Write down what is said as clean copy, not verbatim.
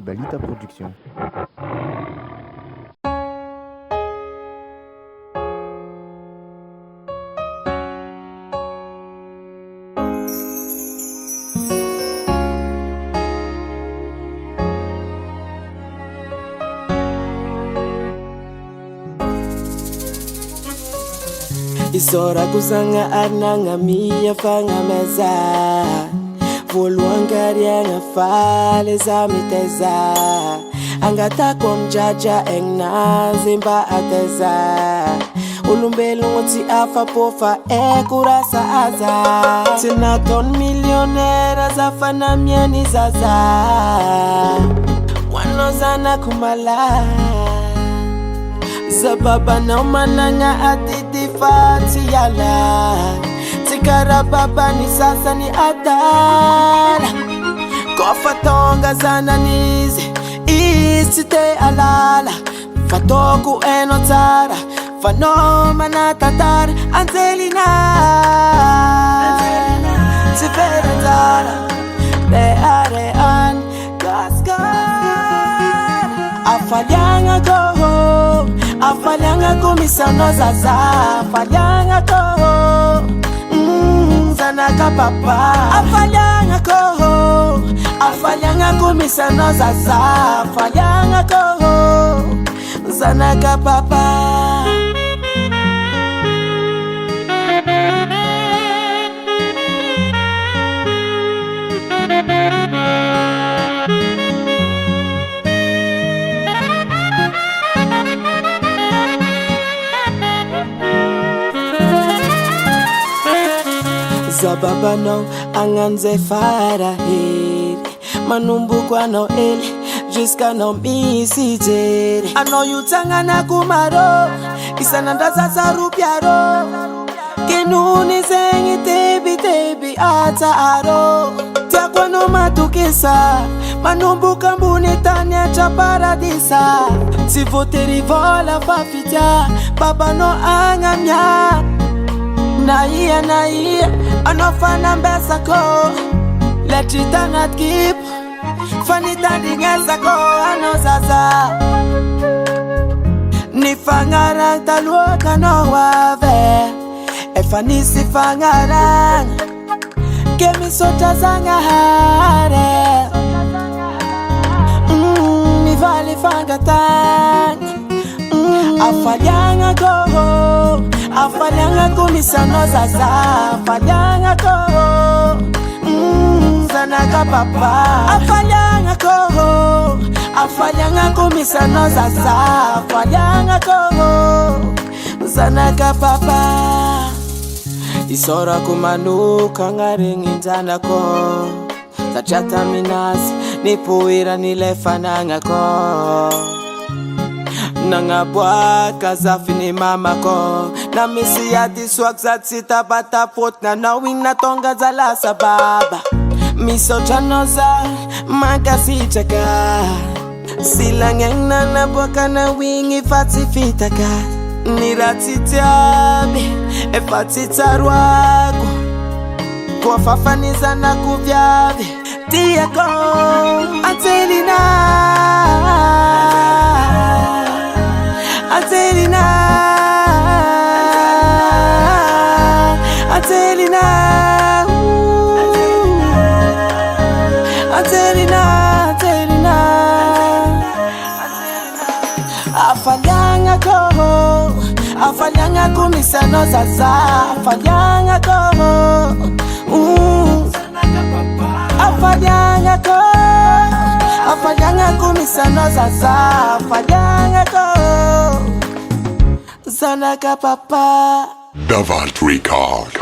Balita Production. Isora kusanga arnanga mia fanga meza Volwangari anga fale za miteza Angata komjaja engna zimba ateza Ulumbelu ngoti afa pofa kurasa aza Tina ton millionaire zafana mieni zaza Wanozana kumala Zababa na umananga atiti fati yala Tikara baba ni sasa ni adala Kofa tonga zana nizi Isite alala Fatoku enotara Fanoma na tatara Angelina Tiferentara Rearean Gaskar Afalianga goho Afalianga kumisano zaza Afalianga koho Zanaka papa Afalianga koho Afalianga kumisano zaza Afalianga koho Zanaka papa Zababa no anganze fara heri Manumbuko no ele Jiska no misi jere Ano yutanga na kumaro Isananda sasa rupiaro Kinuni zengi tebi ata aro Tiakwa no matukisa Manumbuka mbuni tanya cha paradisa Tivoteri vola fafitya Baba no angamya Naia, anofana mbesa ko Lechita ngat kip Fanita dingesa ko anozaza Nifangarang taluoka no wave Efanisi fangarang Kemi sota zanga hare Nivali fangatang Afalianga goho Afalianga kumisano zaza Afalianga koho Zanaka papa Afalianga koho Afalianga kumisano zaza Afalianga koho Zanaka papa Isora kumanuka ngaringi njana ko Zachata minasi Nipuira nilefananga ko Nangabwa kazafini mama ko Na misi ya diswak za tsita bata pot Na nawing na tonga za la sababa Miso chanoza magasi chaka Silangeng na naboka na wingi fati fitaka Niratitiabi efatitaruago Kwa fafaniza na kubyabi Diako Angelina Angelina Angelina Angelina Angelina Afalianga koho Afalianga kumisano zaza Afalianga koho Afalianga koho Afalianga kumisano zaza Afalianga koho Zanaka papa Davalt Record.